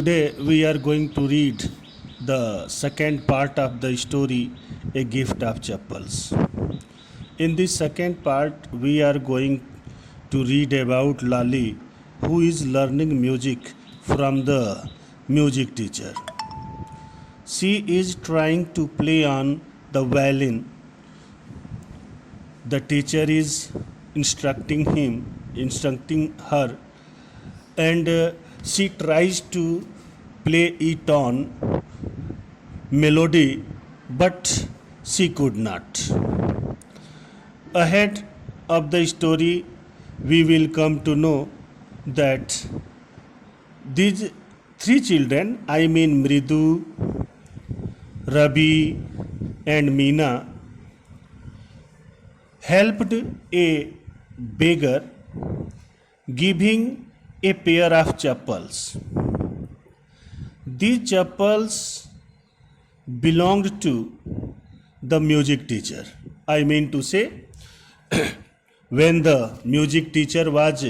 Today we are going to read the second part of the story, A Gift of Chappals. In this second part, we are going to read about Lali, who is learning music from the music teacher. She is trying to play on the violin. The teacher is instructing her, and she tries to play it on melody, but she could not. Ahead of the story, we will come to know that these three children, I mean Mridu, Rabi, and Meena, helped a beggar giving a pair of chappals. These chappals belonged to the music teacher. I mean to say, when the music teacher was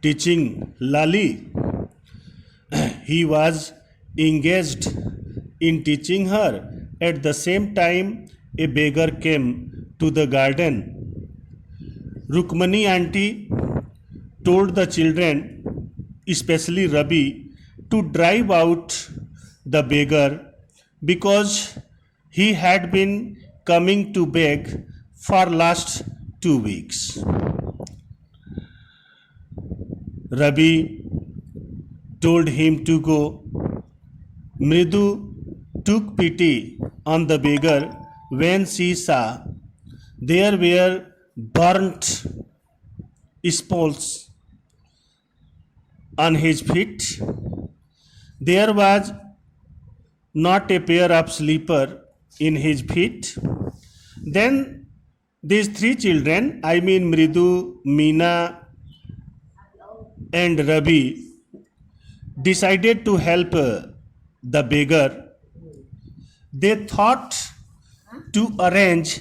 teaching Lali, he was engaged in teaching her. At the same time, a beggar came to the garden. Rukmani auntie told the children, especially Rabi, to drive out the beggar because he had been coming to beg for last 2 weeks. Rabi told him to go. Mridu took pity on the beggar when she saw there were burnt spots on his feet. There was not a pair of slipper in his feet. Then these three children, I mean Mridu, Meena, and Rabi, decided to help the beggar. They thought to arrange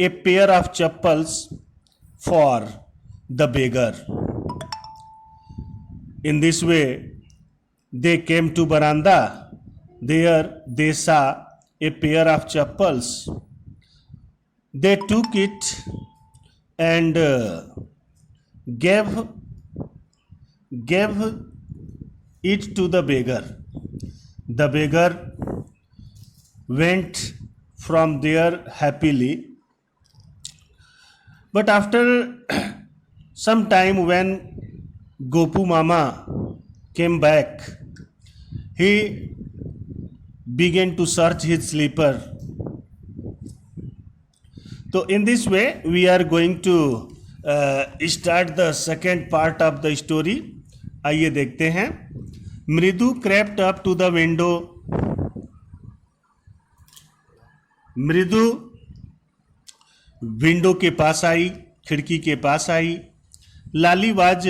a pair of chappals for the beggar. In this way, they came to veranda. There they saw a pair of chappals. They took it and gave it to the beggar. The beggar went from there happily. But after some time, when Gopu Mama came back, he began to search his slipper. So in this way, we are going to start the second part of the story. आइए देखते हैं. मृदु crept up to the window. Mridu window के पास आई, खिड़की के पास आई. Lali was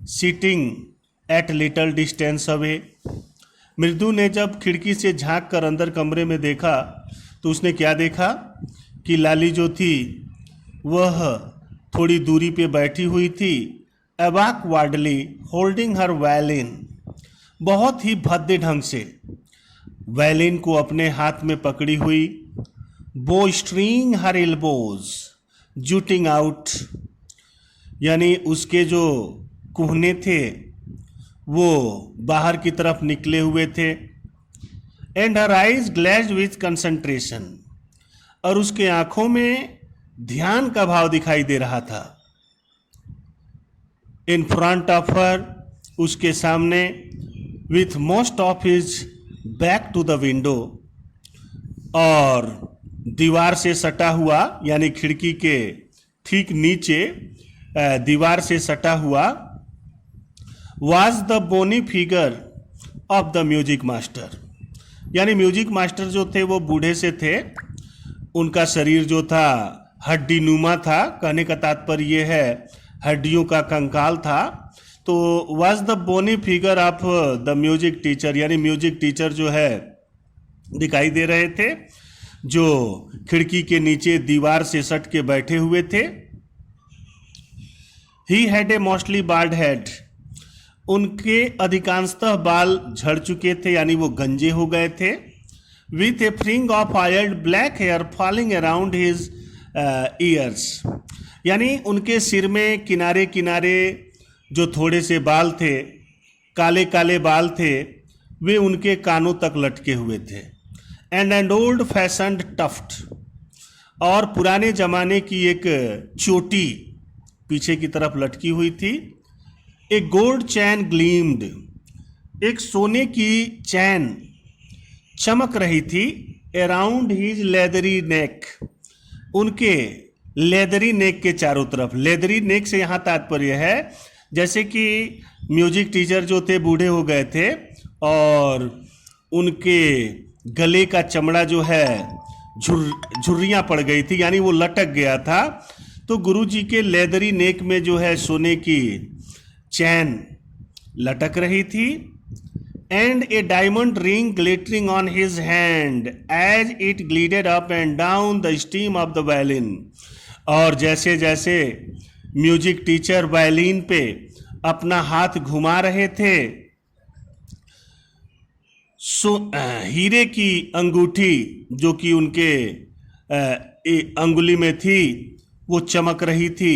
sitting at little distance away. Mridu ने जब खिड़की से झांक कर अंदर कमरे में देखा तो उसने क्या देखा कि लाली जो थी वह थोड़ी दूरी पे बैठी हुई थी. अबाक वार्डली होल्डिंग हर वायलिन, बहुत ही भद्दे ढंग से वायलिन को अपने हाथ में पकड़ी हुई. बो स्ट्रिंग हर एल्बोज जूटिंग आउट, यानी उसके जो कुहने थे वो बाहर की तरफ निकले हुए थे. And her eyes glazed with concentration, और उसके आंखों में ध्यान का भाव दिखाई दे रहा था. इन फ्रंट ऑफ हर, उसके सामने, with most of his back to the window, और दीवार से सटा हुआ, यानी खिड़की के ठीक नीचे दीवार से सटा हुआ, was the bony figure of the music master. यानी म्यूजिक मास्टर जो थे वो बूढ़े से थे. उनका शरीर जो था हड्डी नुमा था. कहने का तात्पर्य ये है हड्डियों का कंकाल था. तो was the bony figure of the music teacher, यानी म्यूजिक टीचर जो है दिखाई दे रहे थे, जो खिड़की के नीचे दीवार से सट के बैठे हुए थे. He had a mostly bald head, उनके अधिकांशतः बाल झड़ चुके थे, यानी वो गंजे हो गए थे। With a fringe of oiled black hair falling around his ears, यानी उनके सिर में किनारे किनारे जो थोड़े से बाल थे, काले काले बाल थे, वे उनके कानों तक लटके हुए थे। एंड ओल्ड फैशन्ड टफ्ट, और पुराने ज़माने की एक चोटी पीछे की तरफ लटकी हुई थी। एक गोल्ड चैन ग्लीम्ड, एक सोने की चैन चमक रही थी। अराउंड हिज लेदरी नेक, उनके लेदरी नेक के चारों तरफ। लेदरी नेक से यहाँ तात्पर्य है जैसे कि म्यूजिक टीचर जो थे बूढ़े हो गए थे और उनके गले का चमड़ा जो है झुर्रियाँ पड़ गई थी, यानी वो लटक गया था। तो गुरुजी के लेदरी नेक में जो है सोने की चैन लटक रही थी। And a diamond ring glittering on his hand as it glided up and down the stem of the violin, और जैसे जैसे म्यूजिक टीचर वायलिन पे अपना हाथ घुमा रहे थे, हीरे की अंगूठी जो कि उनके अंगुली में थी वो चमक रही थी।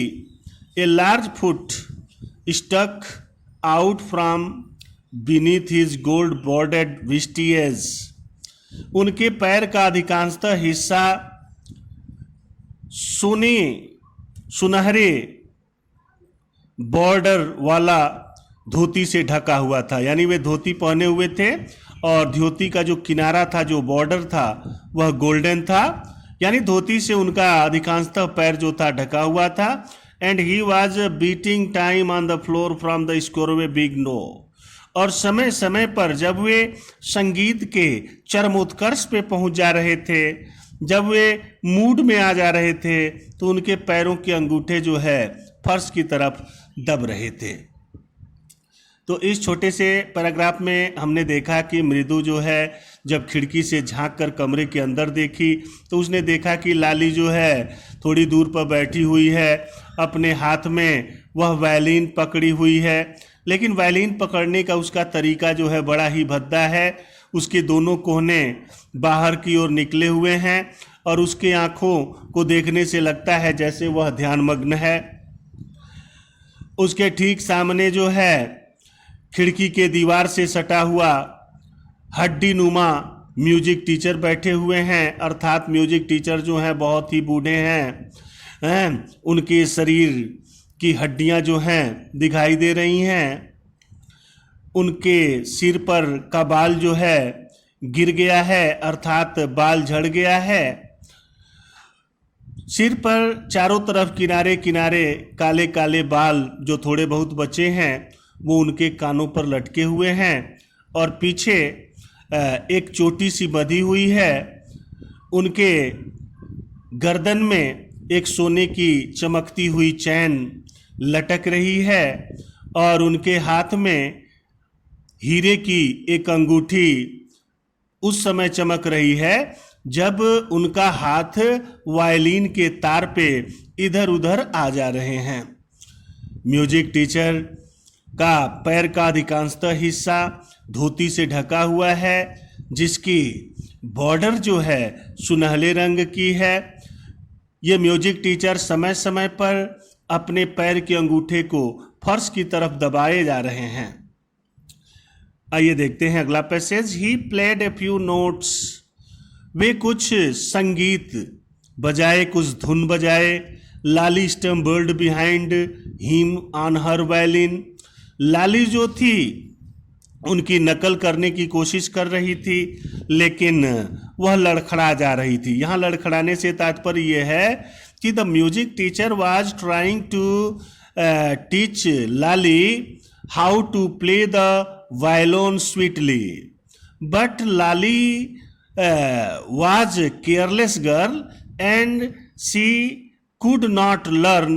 A large foot stuck out from beneath his gold bordered vestiges, उनके पैर का अधिकांशतः हिस्सा सुनहरे बॉर्डर वाला धोती से ढका हुआ था, यानी वे धोती पहने हुए थे और धोती का जो किनारा था, जो बॉर्डर था, वह गोल्डन था, यानी धोती से उनका अधिकांशतः पैर जो था ढका हुआ था। And he was beating time on the floor from the score way big no, और समय समय पर जब वे संगीत के चरमोत्कर्ष पे पहुंच जा रहे थे, जब वे मूड में आ जा रहे थे, तो उनके पैरों के अंगूठे जो है फर्श की तरफ दब रहे थे। तो इस छोटे से पैराग्राफ में हमने देखा कि मृदु जो है जब खिड़की से झांक कर कमरे के अंदर देखी तो उसने देखा कि लाली जो है थोड़ी दूर पर बैठी हुई है, अपने हाथ में वह वायलिन पकड़ी हुई है, लेकिन वायलिन पकड़ने का उसका तरीका जो है बड़ा ही भद्दा है। उसके दोनों कोहने बाहर की ओर निकले हुए हैं और उसके आँखों को देखने से लगता है जैसे वह ध्यानमग्न है। उसके ठीक सामने जो है खिड़की के दीवार से सटा हुआ हड्डी नुमा म्यूजिक टीचर बैठे हुए हैं, अर्थात म्यूजिक टीचर जो हैं बहुत ही बूढ़े हैं, उनके शरीर की हड्डियां जो हैं दिखाई दे रही हैं। उनके सिर पर का बाल जो है गिर गया है, अर्थात बाल झड़ गया है। सिर पर चारों तरफ किनारे किनारे काले काले बाल जो थोड़े बहुत बचे हैं वो उनके कानों पर लटके हुए हैं और पीछे एक चोटी सी बंधी हुई है। उनके गर्दन में एक सोने की चमकती हुई चैन लटक रही है और उनके हाथ में हीरे की एक अंगूठी उस समय चमक रही है जब उनका हाथ वायलिन के तार पे इधर उधर आ जा रहे हैं। म्यूजिक टीचर का पैर का अधिकांशतः हिस्सा धोती से ढका हुआ है जिसकी बॉर्डर जो है सुनहले रंग की है। ये म्यूजिक टीचर समय समय पर अपने पैर के अंगूठे को फर्श की तरफ दबाए जा रहे हैं। आइए देखते हैं अगला passage. He played a few notes, वे कुछ संगीत बजाए, कुछ धुन बजाए। Lali stumbled behind him on her violin, Lali जो थी उनकी नकल करने की कोशिश कर रही थी लेकिन वह लड़खड़ा जा रही थी। यहाँ लड़खड़ाने से तात्पर्य यह है कि the music teacher was trying to teach Lali how to play the violin sweetly, but Lali was a careless girl and she could not learn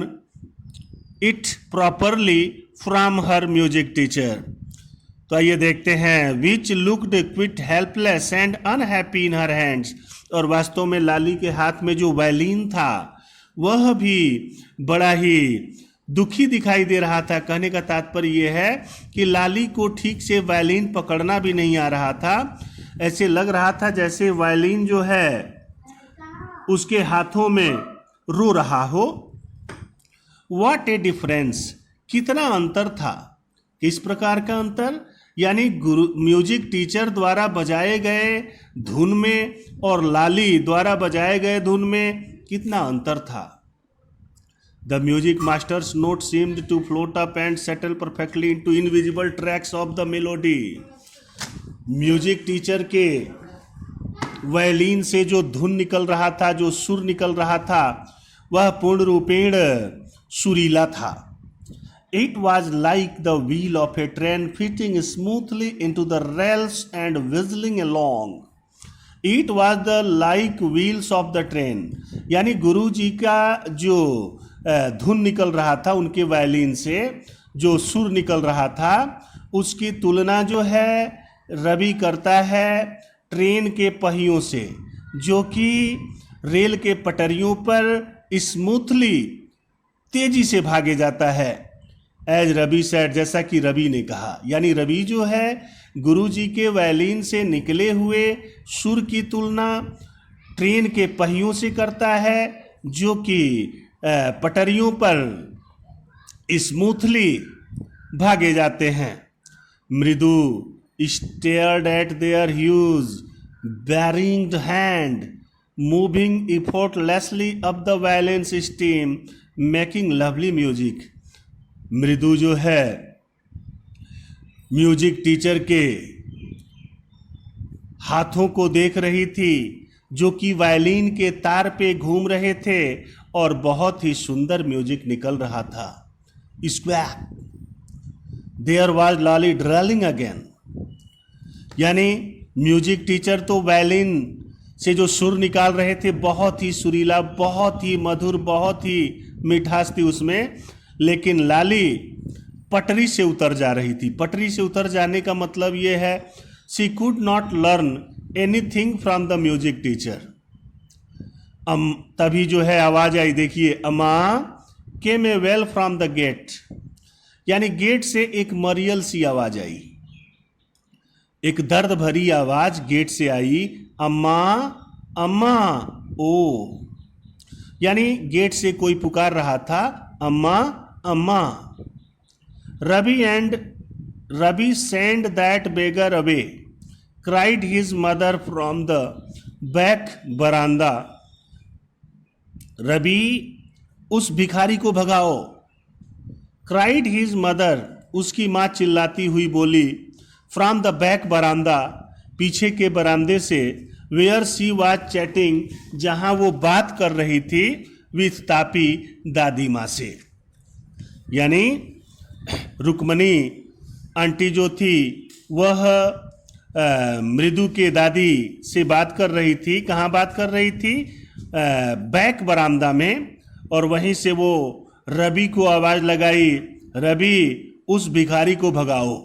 it properly from her music teacher. तो आइए देखते हैं। which looked quite helpless and unhappy in her hands, और वास्तव में लाली के हाथ में जो वायलिन था वह भी बड़ा ही दुखी दिखाई दे रहा था। कहने का तात्पर्य यह है कि लाली को ठीक से वायलिन पकड़ना भी नहीं आ रहा था। ऐसे लग रहा था जैसे वायलिन जो है उसके हाथों में रो रहा हो। व्हाट ए डिफरेंस, कितना अंतर था। किस प्रकार का अंतर, यानी म्यूजिक टीचर द्वारा बजाए गए धुन में और लाली द्वारा बजाए गए धुन में कितना अंतर था। The music master's note seemed to float up and settle perfectly into invisible tracks of the melody. Music teacher के वायलिन से जो धुन निकल रहा था, जो सुर निकल रहा था, वह पूर्ण रूपेण सुरीला था। It was like the wheel of a train fitting smoothly into the rails and whistling along. It was the like wheels of the train. यानी गुरु जी का जो धुन निकल रहा था उनके वायलिन से, जो सुर निकल रहा था, उसकी तुलना जो है रवि करता है ट्रेन के पहियों से, जो कि रेल के पटरियों पर स्मूथली तेजी से भागे जाता है। एज रवि सेड, जैसा कि रवि ने कहा। यानी रवि जो है गुरु जी के वायलिन से निकले हुए सुर की तुलना ट्रेन के पहियों से करता है, जो कि पटरियों पर स्मूथली भागे जाते हैं। Mridu stared at their huge bearing hand moving effortlessly up the violin's stem making lovely music। मृदु जो है म्यूजिक टीचर के हाथों को देख रही थी, जो कि वायलिन के तार पे घूम रहे थे और बहुत ही सुंदर म्यूजिक निकल रहा था। स्क्वैक देयर वाज लाली ड्रेलिंग अगेन। यानी म्यूजिक टीचर तो वायलिन से जो सुर निकाल रहे थे बहुत ही सुरीला, बहुत ही मधुर, बहुत ही मिठास थी उसमें, लेकिन लाली पटरी से उतर जा रही थी। पटरी से उतर जाने का मतलब ये है she could not learn anything from the music teacher. तभी जो है आवाज आई, देखिए, अमा केम ए वेल फ्रॉम द गेट। यानी गेट से एक मरियल सी आवाज आई, एक दर्द भरी आवाज गेट से आई, अम्मा अम्मा ओ। यानी गेट से कोई पुकार रहा था, अम्मा अम्मा। Ravi send that beggar away, cried his mother from the back बरामदा। रवि उस भिखारी को भगाओ। क्राइड हिज मदर, उसकी माँ चिल्लाती हुई बोली, फ्रॉम द बैक बरामदा, पीछे के बरामदे से, वेयर शी वाज चैटिंग, जहां वो बात कर रही थी, विथ तापी, दादी माँ से। यानी रुक्मणी आंटी जो थी वह मृदु के दादी से बात कर रही थी। कहाँ बात कर रही थी? बैक बरामदा में। और वहीं से वो रवि को आवाज लगाई, रवि उस भिखारी को भगाओ,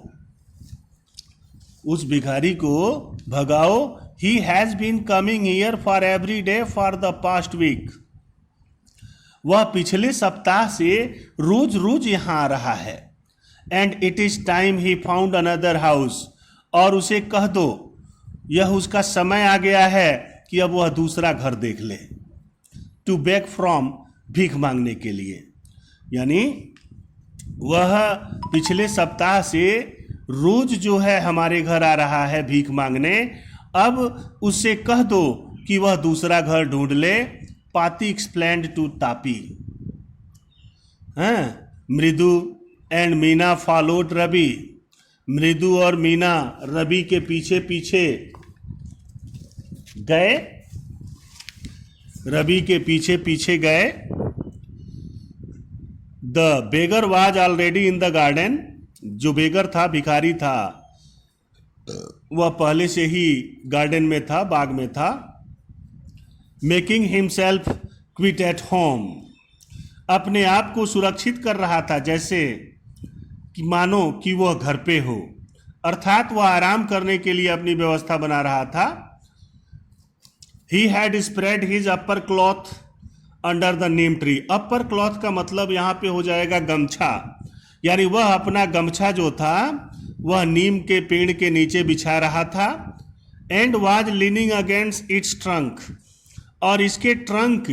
उस भिखारी को भगाओ। He has been coming here for every day for the past week. वह पिछले सप्ताह से रोज रोज यहां आ रहा है। And it is time he found another house, और उसे कह दो यह उसका समय आ गया है कि अब वह दूसरा घर देख ले। टू बेग फ्रॉम, भीख मांगने के लिए। यानी वह पिछले सप्ताह से रोज जो है हमारे घर आ रहा है भीख मांगने, अब उससे कह दो कि वह दूसरा घर ढूंढ ले। पाती एक्सप्लेन्ड टू तापी। मृदु एंड मीना फॉलोड रवि। मृदु और मीना रवि के पीछे पीछे गए, रवि के पीछे पीछे गए। The beggar was already in the garden. जो बेगर था, भिखारी था, वह पहले से ही गार्डन में था, बाग में था। Making himself quit at home, अपने आप को सुरक्षित कर रहा था, जैसे कि मानो कि वह घर पे हो, अर्थात वह आराम करने के लिए अपनी व्यवस्था बना रहा था। He had spread his upper cloth, under the neem tree. Upper cloth का मतलब यहाँ पे हो जाएगा गमछा, यानी वह अपना गमछा जो था वह नीम के पेड़ के नीचे बिछा रहा था। And was leaning against it's trunk, और इसके ट्रंक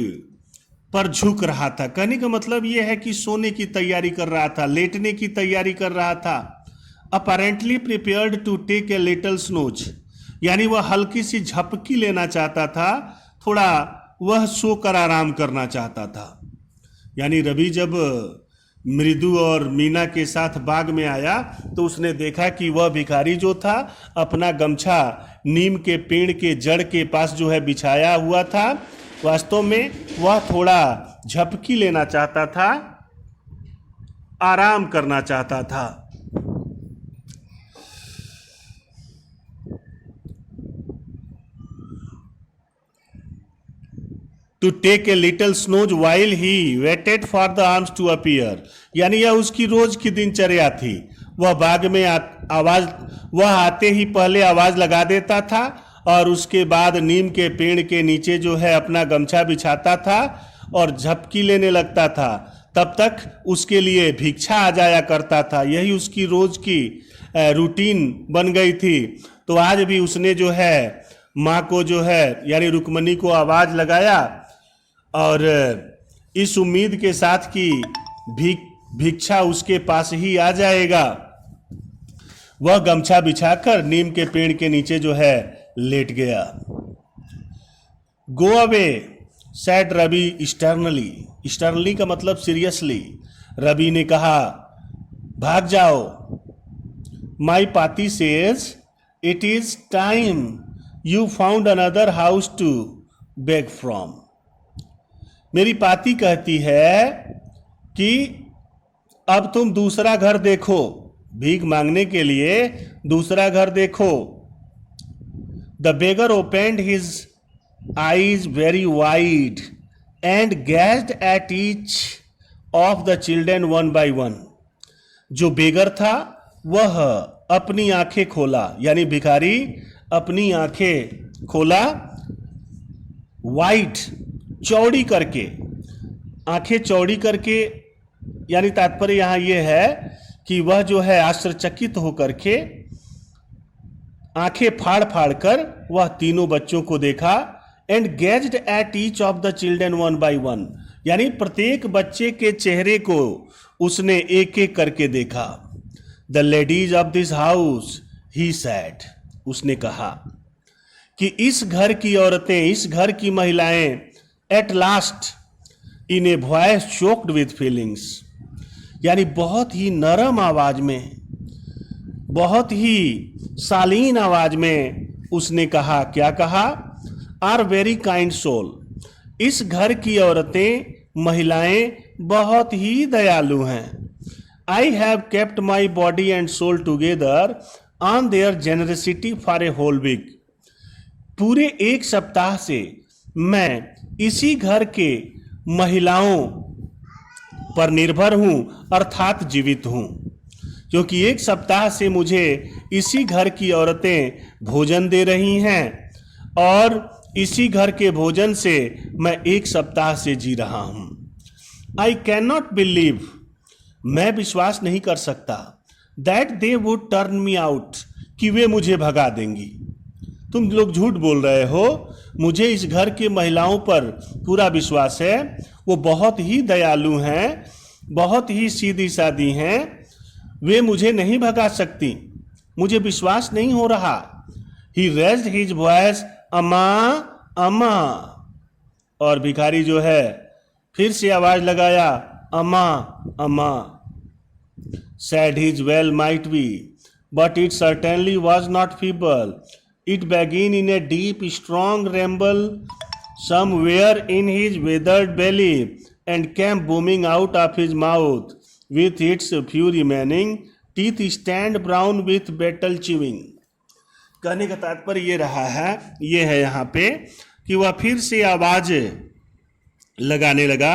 पर झुक रहा था। कहने का मतलब यह है कि सोने की तैयारी कर रहा था, लेटने की तैयारी कर रहा था। Apparently prepared to take a little snooze, यानी वह हल्की सी झपकी लेना चाहता था, थोड़ा वह सोकर आराम करना चाहता था। यानी रवि जब मृदु और मीना के साथ बाग में आया तो उसने देखा कि वह भिखारी जो था अपना गमछा नीम के पेड़ के जड़ के पास जो है बिछाया हुआ था। वास्तव में वह थोड़ा झपकी लेना चाहता था, आराम करना चाहता था। To take a little snooze while he waited for the alms to appear, यानी यह उसकी रोज की दिनचर्या थी। वह बाग में वह आते ही पहले आवाज लगा देता था और उसके बाद नीम के पेड़ के नीचे जो है अपना गमछा बिछाता था और झपकी लेने लगता था। तब तक उसके लिए भिक्षा आ जाया करता था, यही उसकी रोज की रूटीन बन गई थी। तो आज भी उसने जो है माँ को जो है यानी रुक्मणी को आवाज लगाया और इस उम्मीद के साथ कि भिक्षा उसके पास ही आ जाएगा, वह गमछा बिछाकर नीम के पेड़ के नीचे जो है लेट गया। Go away said Ravi sternly, sternly का मतलब सीरियसली। रवि ने कहा भाग जाओ। My paati says it is time you found another house to beg from. मेरी पाती कहती है कि अब तुम दूसरा घर देखो, भीख मांगने के लिए दूसरा घर देखो। The beggar opened his eyes very wide and gazed at each of the children one by one. जो बेगर था वह अपनी आंखें खोला, यानी भिखारी अपनी आंखें खोला, वाइड चौड़ी करके, आंखें चौड़ी करके, यानी तात्पर्य यहां यह है कि वह जो है आश्चर्यचकित होकर के आंखें फाड़ फाड़ कर वह तीनों बच्चों को देखा। And gazed at each of the children one by one, यानी प्रत्येक बच्चे के चेहरे को उसने एक एक करके देखा। The ladies of this house he sad, उसने कहा कि इस घर की औरतें, इस घर की महिलाएं, at last in a voice choked with feelings, यानी बहुत ही नरम आवाज में, बहुत ही शालीन आवाज में उसने कहा, क्या कहा? आर वेरी काइंड सोल, इस घर की औरतें, महिलाएं बहुत ही दयालु हैं। I have kept my body and soul together on their generosity for a whole week. पूरे एक सप्ताह से मैं इसी घर के महिलाओं पर निर्भर हूं, अर्थात जीवित हूं, क्योंकि एक सप्ताह से मुझे इसी घर की औरतें भोजन दे रही हैं और इसी घर के भोजन से मैं एक सप्ताह से जी रहा हूं। आई कैन नॉट बिलीव, मैं विश्वास नहीं कर सकता, that they would turn me out, कि वे मुझे भगा देंगी। तुम लोग झूठ बोल रहे हो, मुझे इस घर के महिलाओं पर पूरा विश्वास है, वो बहुत ही दयालु हैं, बहुत ही सीधी सादी हैं, वे मुझे नहीं भगा सकती, मुझे विश्वास नहीं हो रहा। ही रेज्ड हिज वॉइस, अम्मा अम्मा, और भिखारी जो है फिर से आवाज लगाया, अम्मा अम्मा। Said his well might be, but it certainly was not feeble, it begin in a deep strong rumble somewhere in his weathered belly and came booming out of his mouth with its few remaining teeth stand brown with battle chewing। कहने का तात्पर्य ये रहा है, ये है यहाँ पे कि वह फिर से आवाज लगाने लगा।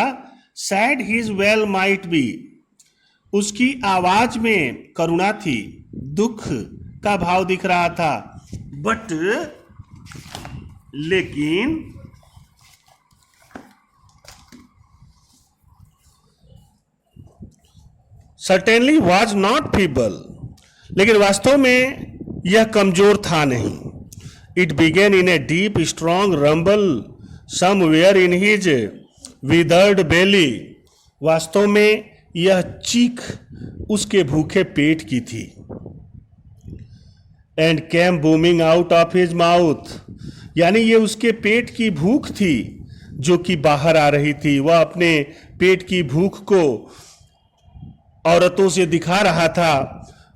Sad his well might B, उसकी आवाज में करुणा थी, दुख का भाव दिख रहा था, बट लेकिन सर्टेनली वॉज नॉट फीबल, लेकिन वास्तव में यह कमजोर था नहीं। It began in a deep strong rumble somewhere in his withered belly. वास्तव में यह चीख उसके भूखे पेट की थी। And came booming out of his mouth, यानी ये उसके पेट की भूख थी जो कि बाहर आ रही थी। वह अपने पेट की भूख को औरतों से दिखा रहा था।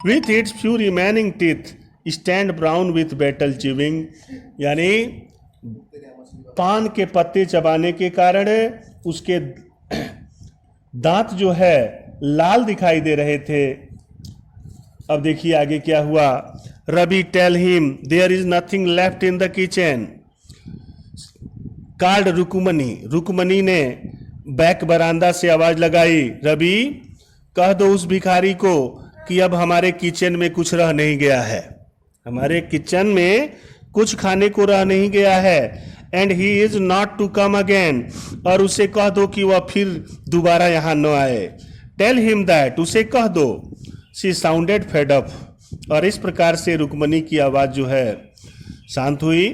With its few remaining teeth stand brown with betel chewing, यानी पान के पत्ते चबाने के कारण उसके दांत जो है लाल दिखाई दे रहे थे। अब देखिए आगे क्या हुआ। Ravi tell him there is nothing left in the kitchen. Called Rukmani, Rukmani ने बैक बरामदा से आवाज लगाई, रवि कह दो उस भिखारी को कि अब हमारे किचन में कुछ रह नहीं गया है, हमारे किचन में कुछ खाने को रह नहीं गया है। And he is not to come again, और उसे कह दो कि वह फिर दोबारा यहां न आए। टेल हिम दैट, उसे कह दो। शी साउंडेड फेड अप, और इस प्रकार से रुकमनी की आवाज जो है शांत हुई।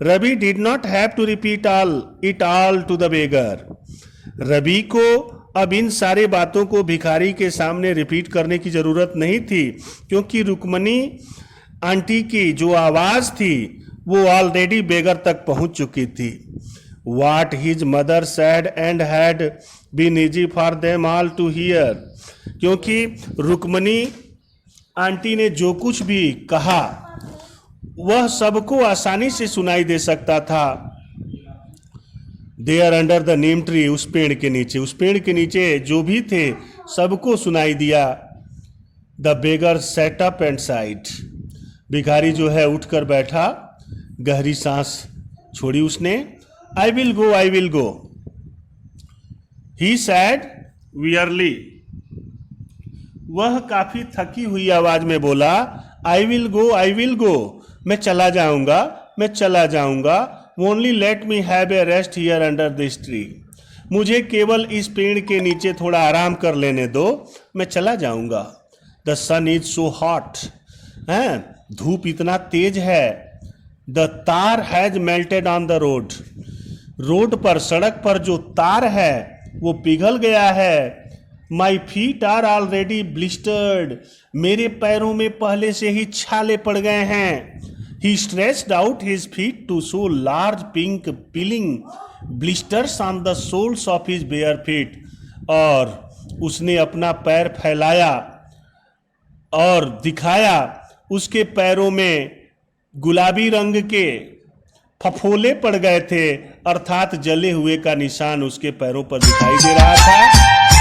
Ravi did not have to repeat it all to the beggar. Ravi को अब इन सारे बातों को भिखारी के सामने रिपीट करने की जरूरत नहीं थी, क्योंकि रुकमनी आंटी की जो आवाज थी वो ऑलरेडी बेगर तक पहुंच चुकी थी। What his mother said and had been easy for them all to hear, क्योंकि रुकमनी आंटी ने जो कुछ भी कहा वह सबको आसानी से सुनाई दे सकता था। There under the neem tree, उस पेड़ के नीचे, उस पेड़ के नीचे जो भी थे सबको सुनाई दिया। The beggar set up and side, भिखारी जो है उठकर बैठा, गहरी सांस छोड़ी उसने। I will go, I will go, he sad verily, वह काफी थकी हुई आवाज में बोला, I will go, I will go, मैं चला जाऊंगा, मैं चला जाऊंगा। Only let me have a rest here under this tree, मुझे केवल इस पेड़ के नीचे थोड़ा आराम कर लेने दो, मैं चला जाऊंगा। The sun is so hot, है धूप इतना तेज है। The tar has melted on the road, road पर, सड़क पर जो तार है वो पिघल गया है। My feet are already blistered, मेरे पैरों में पहले से ही छाले पड़ गए हैं। He stretched out his feet to show large pink peeling blisters on the soles of his bare feet, और उसने अपना पैर फैलाया और दिखाया, उसके पैरों में गुलाबी रंग के फफोले पड़ गए थे, अर्थात जले हुए का निशान उसके पैरों पर दिखाई दे रहा था।